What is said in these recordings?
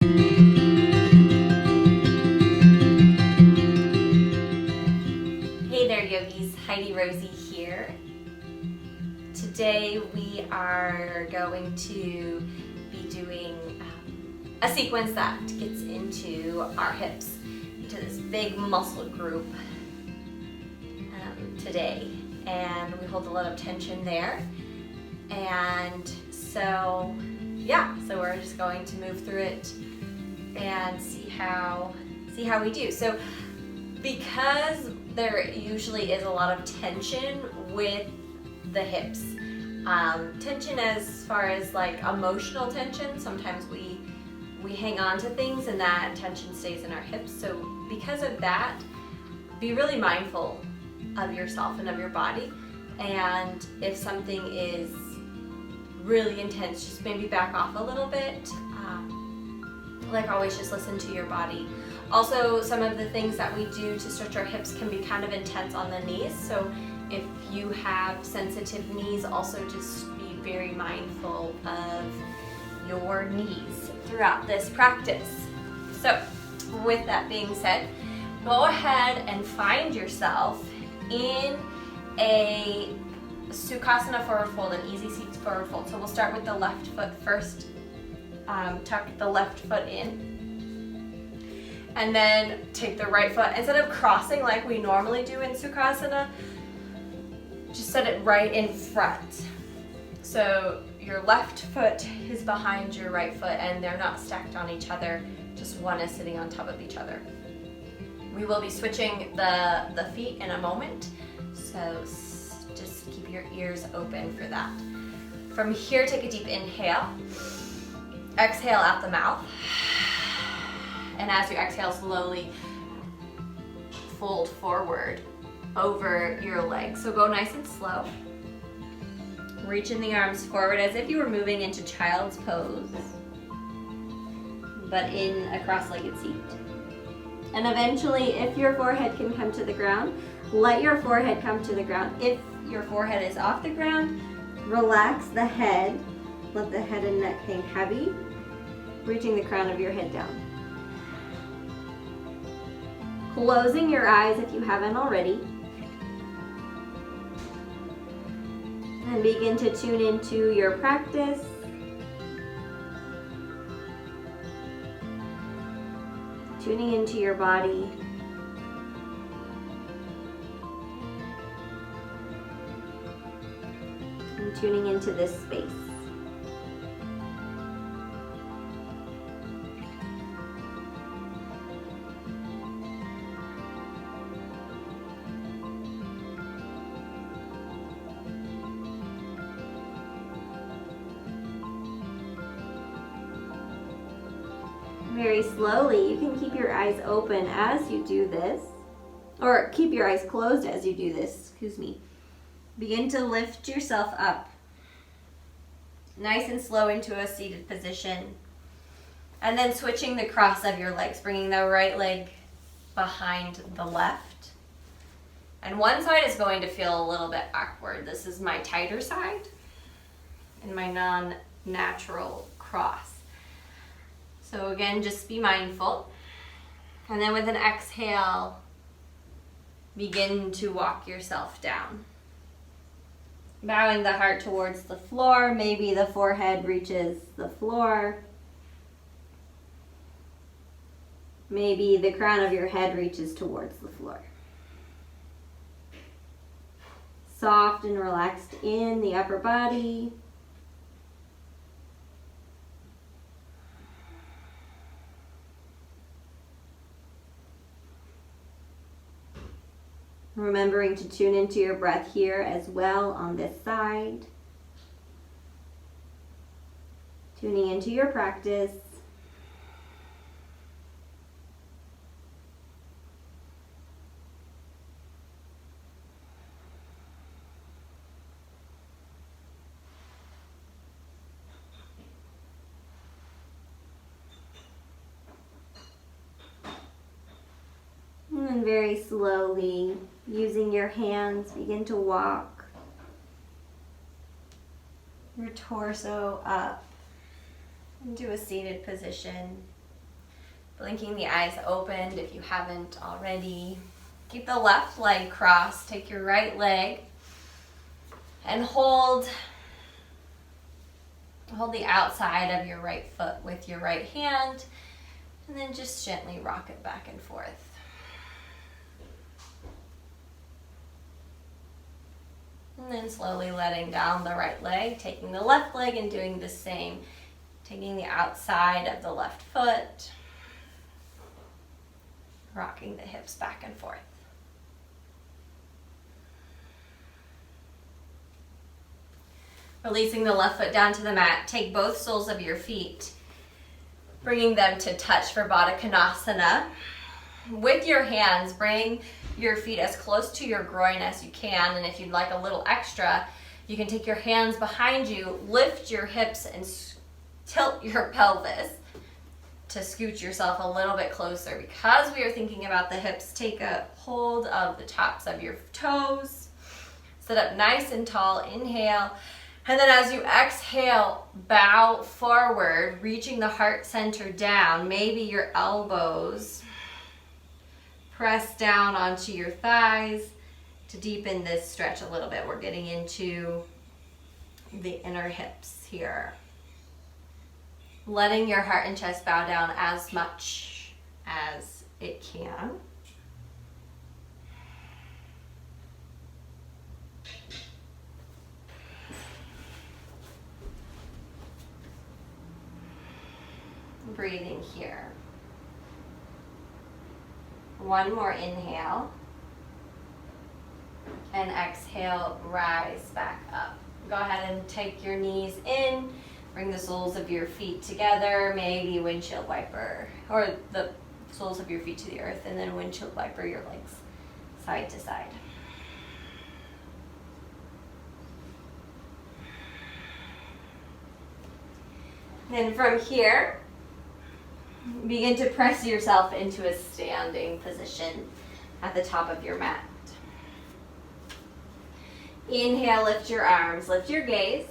Hey there yogis, Heidi Rosie here. Today we are going to be doing a sequence that gets into our hips, into this big muscle group today, and we hold a lot of tension there. And so we're just going to move through it and see how we do. So because there usually is a lot of tension with the hips, tension as far as like emotional tension, sometimes we hang on to things and that tension stays in our hips. So because of that, be really mindful of yourself and of your body, and if something is really intense, just maybe back off a little bit. Like always, just listen to your body. Also, some of the things that we do to stretch our hips can be kind of intense on the knees, so if you have sensitive knees, also just be very mindful of your knees throughout this practice. So with that being said, go ahead and find yourself in a Sukhasana forward fold, an easy seat forward fold. So we'll start with the left foot first. Tuck the left foot in, and then take the right foot. Instead of crossing like we normally do in Sukhasana, just set it right in front. So your left foot is behind your right foot and they're not stacked on each other, just one is sitting on top of each other. We will be switching the feet in a moment, so just keep your ears open for that. From here, take a deep inhale. Exhale out the mouth. And as you exhale, slowly fold forward over your legs. So go nice and slow. Reaching the arms forward as if you were moving into child's pose, but in a cross-legged seat. And eventually, if your forehead can come to the ground, let your forehead come to the ground. If your forehead is off the ground, relax the head. Let the head and neck hang heavy, reaching the crown of your head down. Closing your eyes if you haven't already. And begin to tune into your practice. Tuning into your body. And tuning into this space. Very slowly, you can keep your eyes open as you do this, or keep your eyes closed as you do this, excuse me. Begin to lift yourself up, nice and slow into a seated position, and then switching the cross of your legs, bringing the right leg behind the left. And one side is going to feel a little bit awkward. This is my tighter side and my non-natural cross. So again, just be mindful. And then with an exhale, begin to walk yourself down. Bowing the heart towards the floor. Maybe the forehead reaches the floor. Maybe the crown of your head reaches towards the floor. Soft and relaxed in the upper body. Remembering to tune into your breath here as well on this side. Tuning into your practice. And very slowly, using your hands, begin to walk your torso up into a seated position. Blinking the eyes opened if you haven't already. Keep the left leg crossed. Take your right leg and hold the outside of your right foot with your right hand, and then just gently rock it back and forth. And then slowly letting down the right leg, taking the left leg and doing the same. Taking the outside of the left foot, rocking the hips back and forth. Releasing the left foot down to the mat. Take both soles of your feet, bringing them to touch for Baddha Konasana. With your hands, bring your feet as close to your groin as you can, and if you'd like a little extra, you can take your hands behind you, lift your hips, and tilt your pelvis to scoot yourself a little bit closer. Because we are thinking about the hips, take a hold of the tops of your toes. Sit up nice and tall. Inhale. And then as you exhale, bow forward, reaching the heart center down. Maybe your elbows press down onto your thighs to deepen this stretch a little bit. We're getting into the inner hips here. Letting your heart and chest bow down as much as it can. Breathing here. One more inhale. And exhale, rise back up. Go ahead and take your knees in. Bring the soles of your feet together. Maybe windshield wiper, or the soles of your feet to the earth, and then windshield wiper your legs side to side. Then from here, begin to press yourself into a standing position at the top of your mat. Inhale, lift your arms, lift your gaze.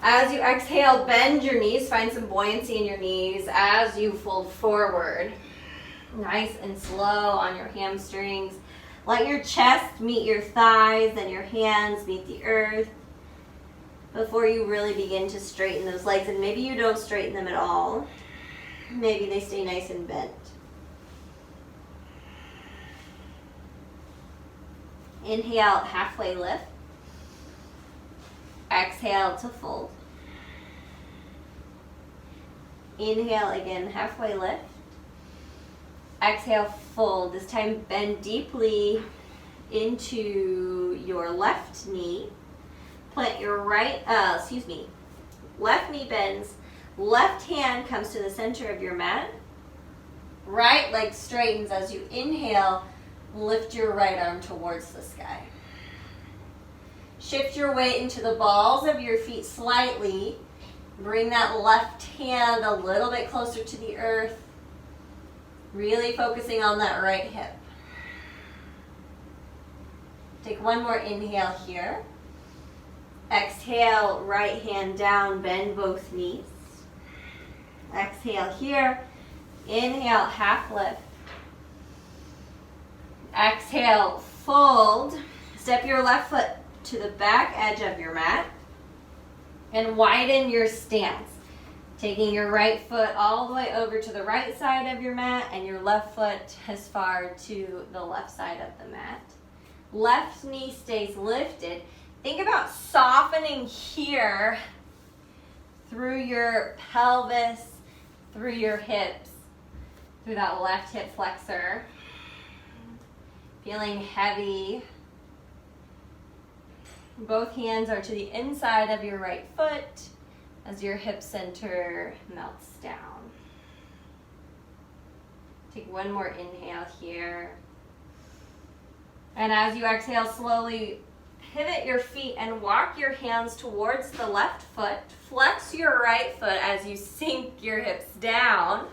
As you exhale, bend your knees, find some buoyancy in your knees as you fold forward. Nice and slow on your hamstrings. Let your chest meet your thighs and your hands meet the earth before you really begin to straighten those legs. And maybe you don't straighten them at all. Maybe they stay nice and bent. Inhale, halfway lift. Exhale to fold. Inhale again, halfway lift. Exhale, fold. This time bend deeply into your left knee. Plant your left knee bends. Left hand comes to the center of your mat. Right leg straightens as you inhale. Lift your right arm towards the sky. Shift your weight into the balls of your feet slightly. Bring that left hand a little bit closer to the earth. Really focusing on that right hip. Take one more inhale here. Exhale, right hand down, bend both knees. Exhale here. Inhale, half lift. Exhale, fold. Step your left foot to the back edge of your mat and widen your stance. Taking your right foot all the way over to the right side of your mat and your left foot as far to the left side of the mat. Left knee stays lifted. Think about softening here through your pelvis, through your hips, through that left hip flexor. Feeling heavy. Both hands are to the inside of your right foot as your hip center melts down. Take one more inhale here. And as you exhale, slowly pivot your feet and walk your hands towards the left foot. Flex your right foot as you sink your hips down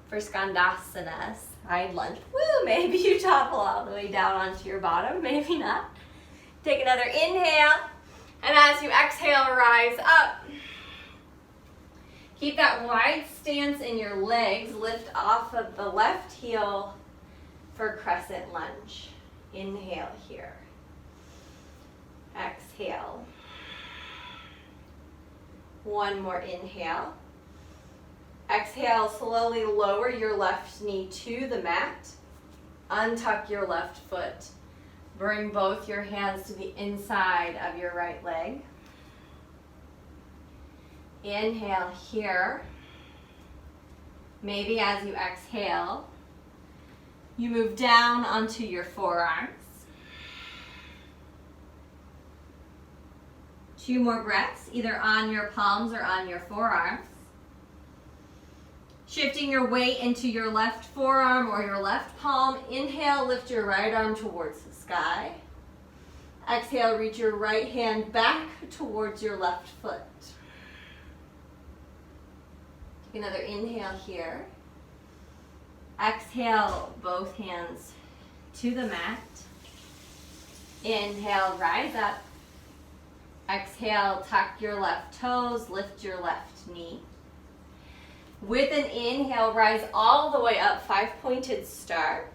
for Skandasana, side lunge. Woo, maybe you topple all the way down onto your bottom, maybe not. Take another inhale, and as you exhale, rise up. Keep that wide stance in your legs. Lift off of the left heel for crescent lunge. Inhale here. Exhale. One more inhale. Exhale, slowly lower your left knee to the mat. Untuck your left foot. Bring both your hands to the inside of your right leg. Inhale here. Maybe as you exhale, you move down onto your forearms. 2 more breaths, either on your palms or on your forearms. Shifting your weight into your left forearm or your left palm. Inhale, lift your right arm towards the sky. Exhale, reach your right hand back towards your left foot. Take another inhale here. Exhale, both hands to the mat. Inhale, rise up. Exhale, tuck your left toes, lift your left knee. With an inhale, rise all the way up, 5-pointed star.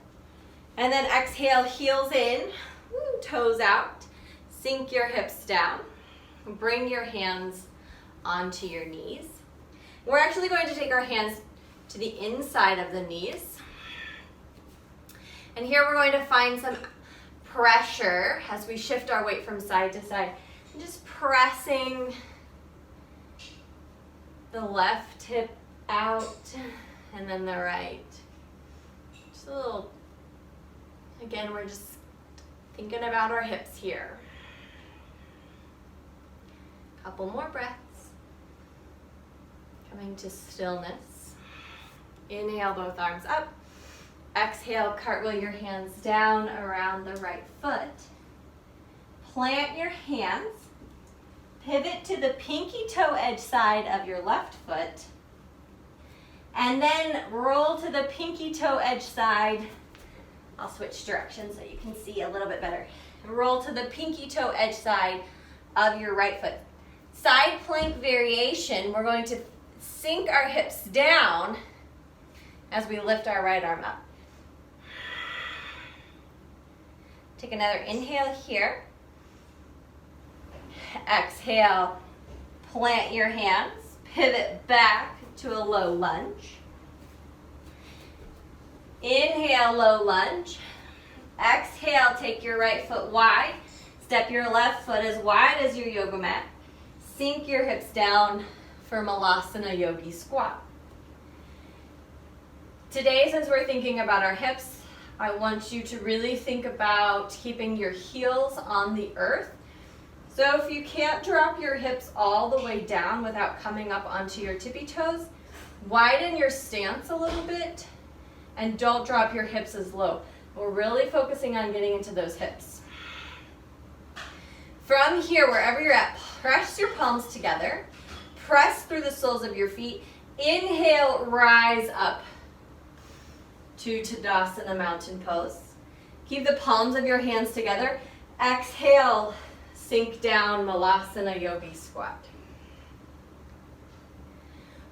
And then exhale, heels in, toes out. Sink your hips down. Bring your hands onto your knees. We're actually going to take our hands to the inside of the knees. And here we're going to find some pressure as we shift our weight from side to side. Just pressing the left hip out and then the right. Just a little, again, we're just thinking about our hips here. Couple more breaths. Coming to stillness. Inhale, both arms up. Exhale, cartwheel your hands down around the right foot. Plant your hands. Pivot to the pinky toe edge side of your left foot. And then roll to the pinky toe edge side. I'll switch directions so you can see a little bit better. Roll to the pinky toe edge side of your right foot. Side plank variation, we're going to sink our hips down as we lift our right arm up. Take another inhale here. Exhale, plant your hands, pivot back to a low lunge. Inhale, low lunge. Exhale, take your right foot wide. Step your left foot as wide as your yoga mat. Sink your hips down for Malasana Yogi Squat. Today, since we're thinking about our hips, I want you to really think about keeping your heels on the earth. So if you can't drop your hips all the way down without coming up onto your tippy toes, widen your stance a little bit and don't drop your hips as low. We're really focusing on getting into those hips. From here, wherever you're at, press your palms together. Press through the soles of your feet. Inhale, rise up to Tadasana Mountain Pose. Keep the palms of your hands together. Exhale, sink down, Malasana Yogi Squat.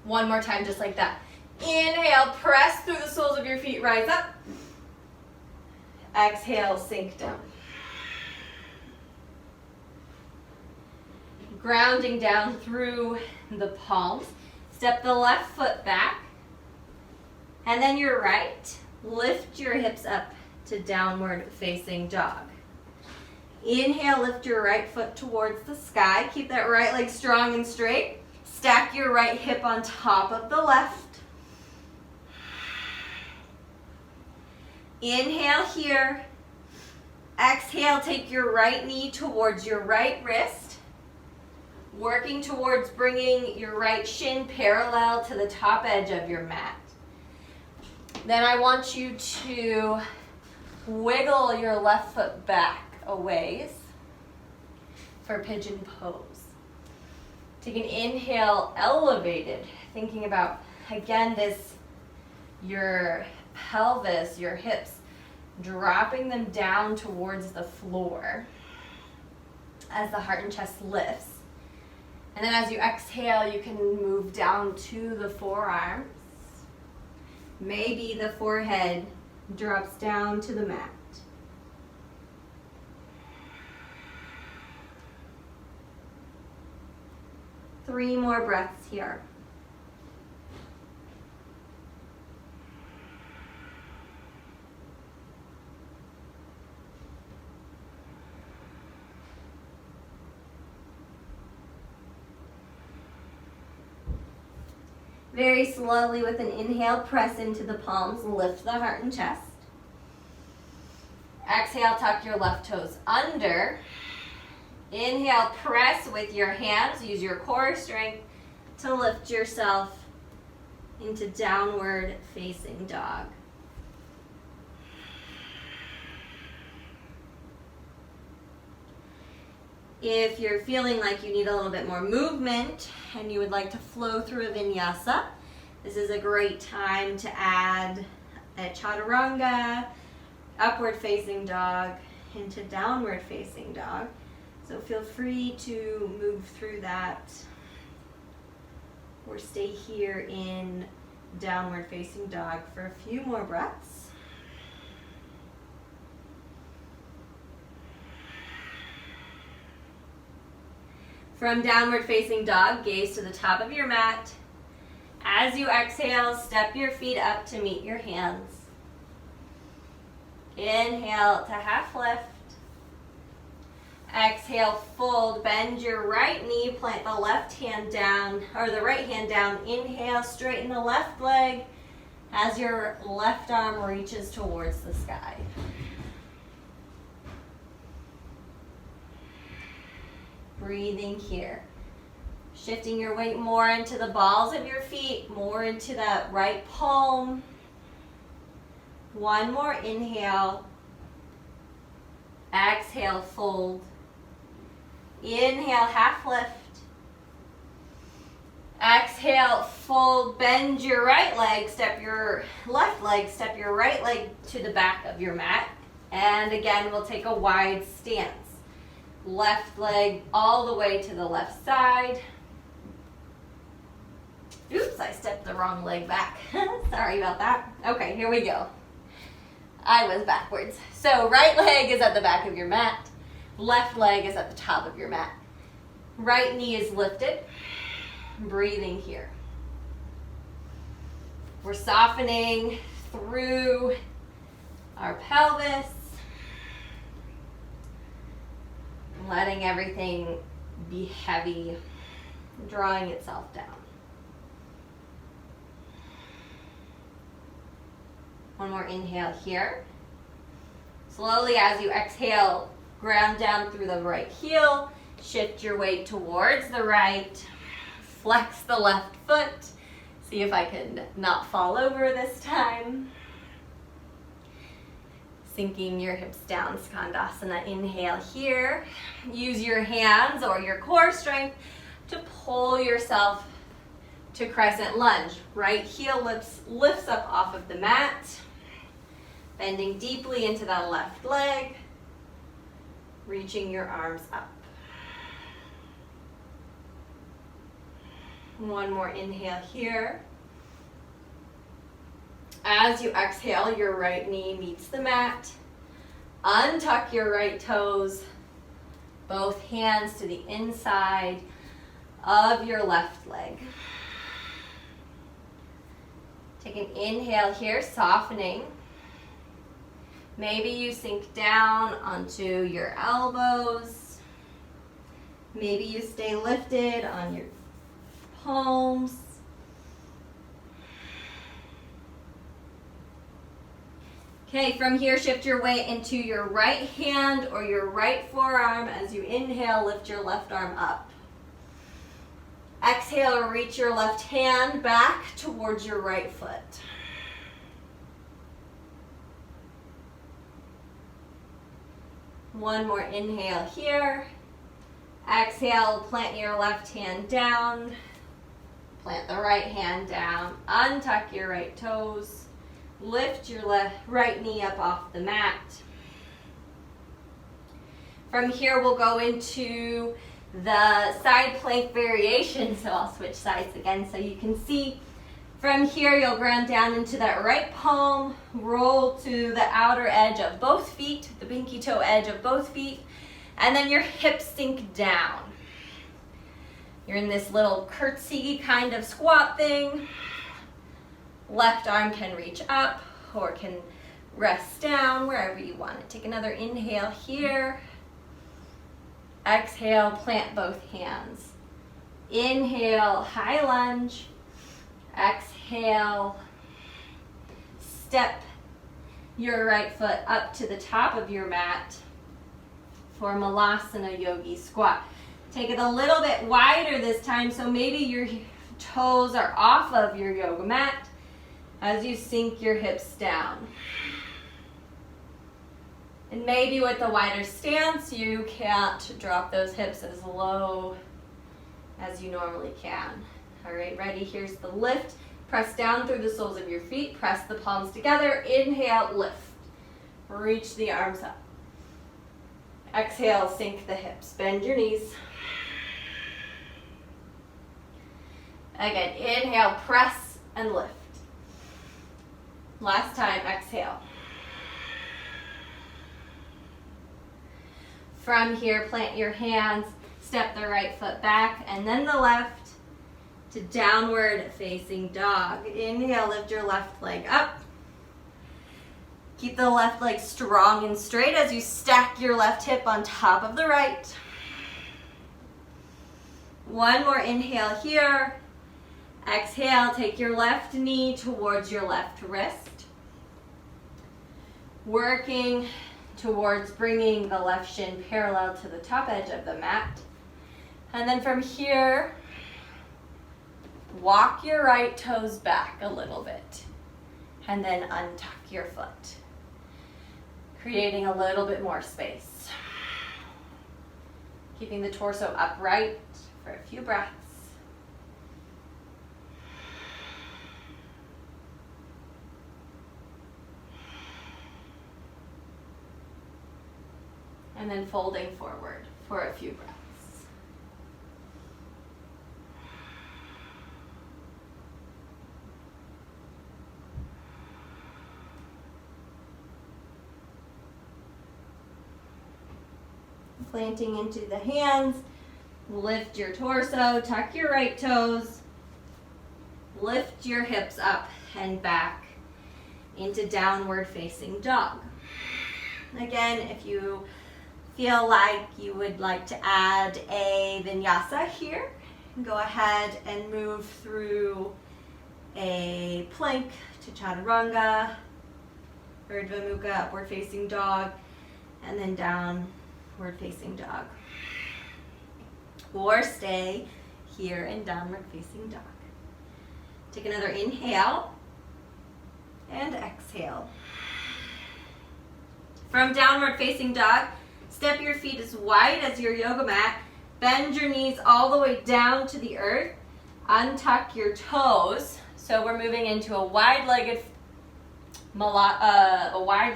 One more time, just like that. Inhale, press through the soles of your feet, rise up. Exhale, sink down. Grounding down through the palms. Step the left foot back. And then your right. Lift your hips up to downward facing dog. Inhale, lift your right foot towards the sky. Keep that right leg strong and straight. Stack your right hip on top of the left. Inhale here. Exhale, take your right knee towards your right wrist. Working towards bringing your right shin parallel to the top edge of your mat. Then I want you to wiggle your left foot back a ways for pigeon pose. Take an inhale, elevated, thinking about, again, your pelvis, your hips, dropping them down towards the floor as the heart and chest lifts. And then as you exhale, you can move down to the forearms. Maybe the forehead drops down to the mat. Three more breaths here. Very slowly with an inhale, press into the palms, lift the heart and chest. Exhale, tuck your left toes under. Inhale, press with your hands, use your core strength to lift yourself into downward facing dog. If you're feeling like you need a little bit more movement and you would like to flow through a vinyasa, this is a great time to add a chaturanga, upward facing dog, into downward facing dog. So feel free to move through that or stay here in downward facing dog for a few more breaths. From downward facing dog, gaze to the top of your mat. As you exhale, step your feet up to meet your hands. Inhale to half lift. Exhale, fold, bend your right knee, plant the left hand down, or the right hand down. Inhale, straighten the left leg as your left arm reaches towards the sky. Breathing here. Shifting your weight more into the balls of your feet, more into that right palm. One more inhale. Exhale, fold. Inhale, half lift. Exhale, fold, bend your right leg, step your left leg, step your right leg to the back of your mat. And again, we'll take a wide stance. Left leg all the way to the left side. Oops, I stepped the wrong leg back. Sorry about that. Okay, here we go. I was backwards. So right leg is at the back of your mat. Left leg is at the top of your mat. Right knee is lifted. Breathing here. We're softening through our pelvis. Letting everything be heavy, drawing itself down. One more inhale here. Slowly as you exhale, ground down through the right heel. Shift your weight towards the right. Flex the left foot. See if I can not fall over this time. Sinking your hips down, Skandasana. Inhale here. Use your hands or your core strength to pull yourself to crescent lunge. Right heel lifts up off of the mat. Bending deeply into that left leg. Reaching your arms up. One more inhale here. As you exhale, your right knee meets the mat. Untuck your right toes. Both hands to the inside of your left leg. Take an inhale here, softening. Maybe you sink down onto your elbows. Maybe you stay lifted on your palms. Okay, from here, shift your weight into your right hand or your right forearm. As you inhale, lift your left arm up. Exhale, reach your left hand back towards your right foot. One more inhale here. Exhale, plant your left hand down. Plant the right hand down. Untuck your right toes. Lift your right knee up off the mat. From here, we'll go into the side plank variation. So I'll switch sides again so you can see. From here, you'll ground down into that right palm, roll to the outer edge of both feet, the pinky toe edge of both feet, and then your hips sink down. You're in this little curtsy kind of squat thing. Left arm can reach up or can rest down wherever you want it. Take another inhale here. Exhale, plant both hands. Inhale, high lunge. Exhale, step your right foot up to the top of your mat for Malasana Yogi squat. Take it a little bit wider this time, so maybe your toes are off of your yoga mat as you sink your hips down. And maybe with the wider stance, you can't drop those hips as low as you normally can. All right, ready? Here's the lift. Press down through the soles of your feet. Press the palms together. Inhale, lift. Reach the arms up. Exhale, sink the hips. Bend your knees. Again, inhale, press and lift. Last time, exhale. From here, plant your hands, step the right foot back and then the left to downward facing dog. Inhale, lift your left leg up. Keep the left leg strong and straight as you stack your left hip on top of the right. One more inhale here. Exhale, take your left knee towards your left wrist. Working towards bringing the left shin parallel to the top edge of the mat. And then from here, walk your right toes back a little bit. And then untuck your foot, creating a little bit more space. Keeping the torso upright for a few breaths. And then folding forward for a few breaths. Planting into the hands, lift your torso, tuck your right toes, lift your hips up and back into downward facing dog. Again, if you feel like you would like to add a vinyasa here, go ahead and move through a plank to chaturanga, urdhva mukha, upward facing dog, and then downward facing dog. Or stay here in downward facing dog. Take another inhale and exhale. From downward facing dog, step your feet as wide as your yoga mat. Bend your knees all the way down to the earth. Untuck your toes. So we're moving into a wide-legged Balasana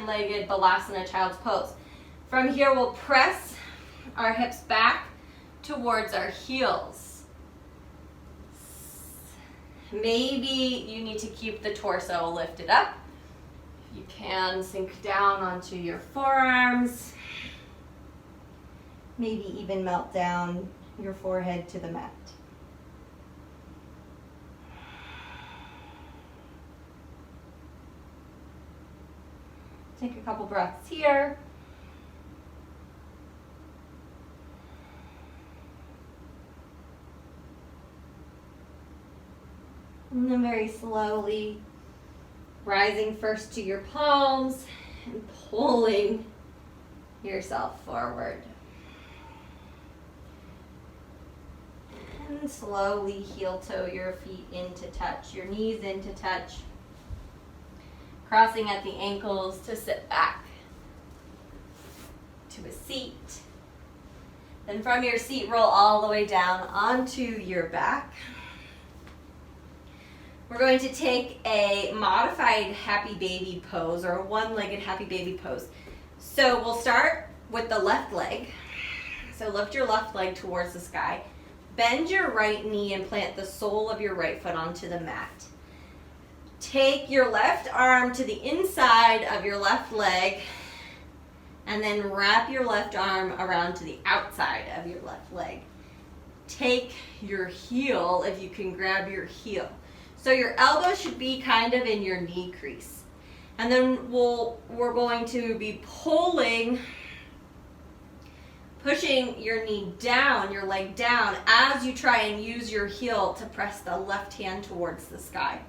child's pose. From here, we'll press our hips back towards our heels. Maybe you need to keep the torso lifted up. You can sink down onto your forearms. Maybe even melt down your forehead to the mat. Take a couple breaths here. And then very slowly rising first to your palms and pulling yourself forward. And slowly heel toe your feet into touch, your knees into touch. Crossing at the ankles to sit back to a seat. Then from your seat, roll all the way down onto your back. We're going to take a modified happy baby pose, or a one-legged happy baby pose. So we'll start with the left leg. So lift your left leg towards the sky. Bend your right knee and plant the sole of your right foot onto the mat. Take your left arm to the inside of your left leg and then wrap your left arm around to the outside of your left leg. Take your heel, if you can grab your heel. So your elbow should be kind of in your knee crease. And then we're going to be pushing your knee down, your leg down, as you try and use your heel to press the left hand towards the sky.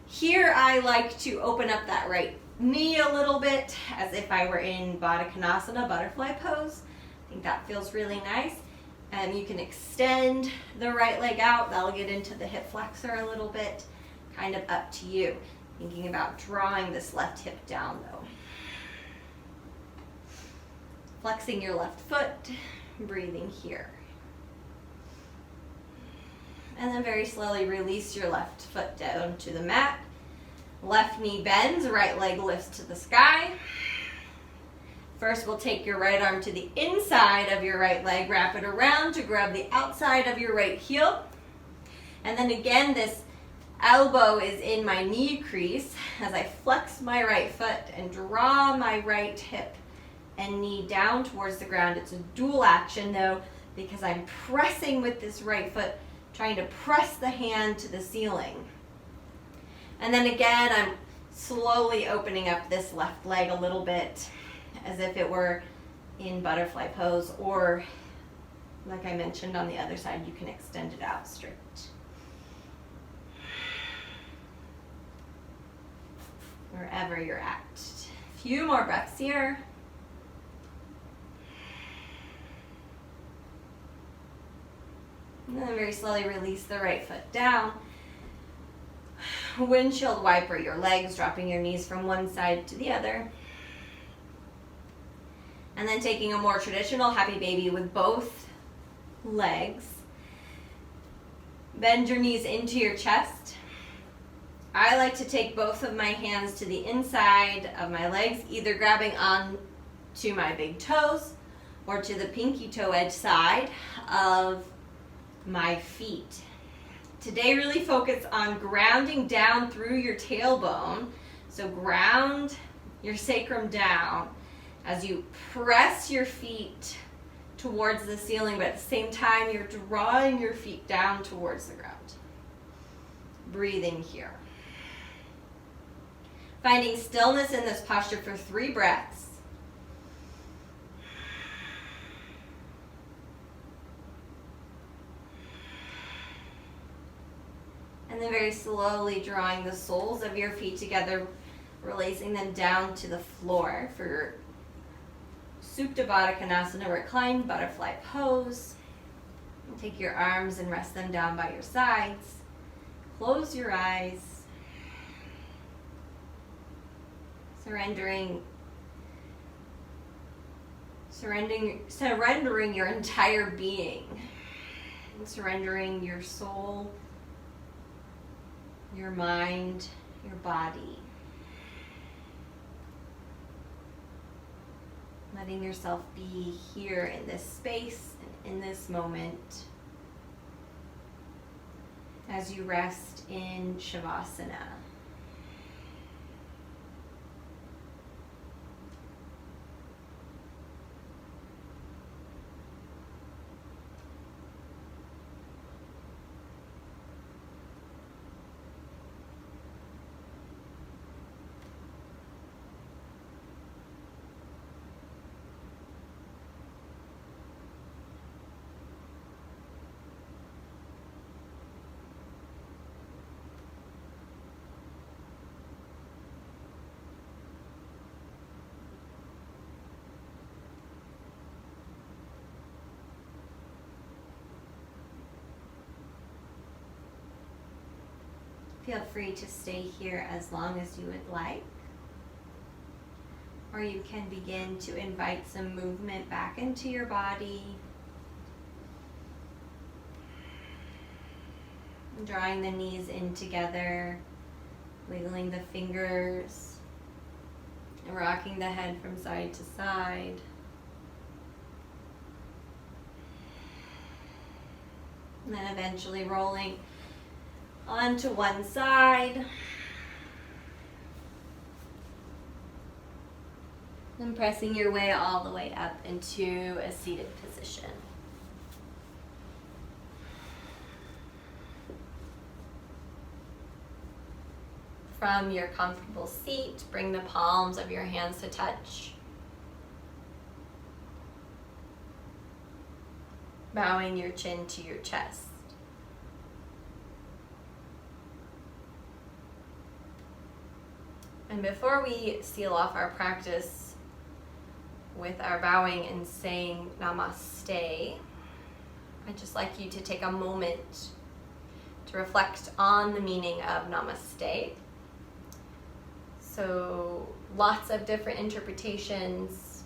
Here I like to open up that right knee a little bit as if I were in Baddha Konasana, butterfly pose. I think that feels really nice. And you can extend the right leg out. That'll get into the hip flexor a little bit. Kind of up to you. Thinking about drawing this left hip down though. Flexing your left foot, breathing here. And then very slowly release your left foot down to the mat. Left knee bends, right leg lifts to the sky. First, we'll take your right arm to the inside of your right leg, wrap it around to grab the outside of your right heel. And then again, this elbow is in my knee crease as I flex my right foot and draw my right hip and knee down towards the ground. It's a dual action though, because I'm pressing with this right foot, trying to press the hand to the ceiling. And then again, I'm slowly opening up this left leg a little bit as if it were in butterfly pose, or like I mentioned on the other side, you can extend it out straight. Wherever you're at. A few more breaths here. And then very slowly release the right foot down. Windshield wiper your legs, dropping your knees from one side to the other. And then taking a more traditional happy baby with both legs. Bend your knees into your chest. I like to take both of my hands to the inside of my legs, either grabbing on to my big toes or to the pinky toe edge side of my feet. Today, really focus on grounding down through your tailbone. So ground your sacrum down as you press your feet towards the ceiling, but at the same time, you're drawing your feet down towards the ground. Breathing here. Finding stillness in this posture for 3 breaths. And then very slowly drawing the soles of your feet together, releasing them down to the floor for your Supta Baddha Konasana, reclined butterfly pose. And take your arms and rest them down by your sides. Close your eyes. Surrendering your entire being. And surrendering your soul, your mind, your body. Letting yourself be here in this space and in this moment as you rest in Shavasana. Feel free to stay here as long as you would like. Or you can begin to invite some movement back into your body. Drawing the knees in together, wiggling the fingers, and rocking the head from side to side. And then eventually rolling onto one side. And pressing your way all the way up into a seated position. From your comfortable seat, bring the palms of your hands to touch. Bowing your chin to your chest. And before we seal off our practice with our bowing and saying namaste, I'd just like you to take a moment to reflect on the meaning of namaste. So lots of different interpretations.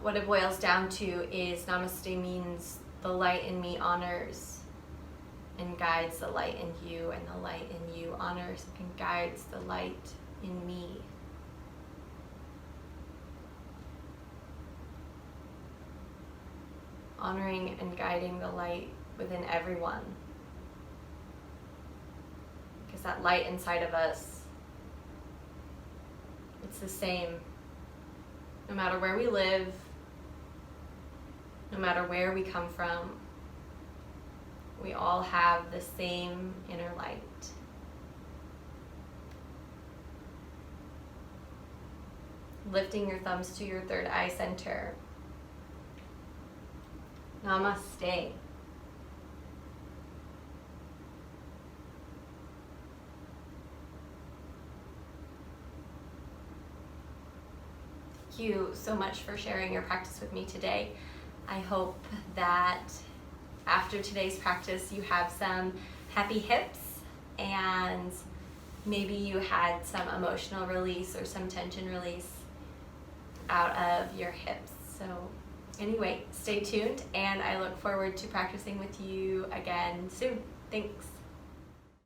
What it boils down to is namaste means the light in me honors and guides the light in you, and the light in you honors and guides the light in me. Honoring and guiding the light within everyone. Because that light inside of us, it's the same no matter where we live, no matter where we come from. We all have the same inner light. Lifting your thumbs to your third eye center. Namaste. Thank you so much for sharing your practice with me today. I hope that after today's practice you have some happy hips and maybe you had some emotional release or some tension release out of your hips. So anyway, stay tuned and I look forward to practicing with you again soon. Thanks.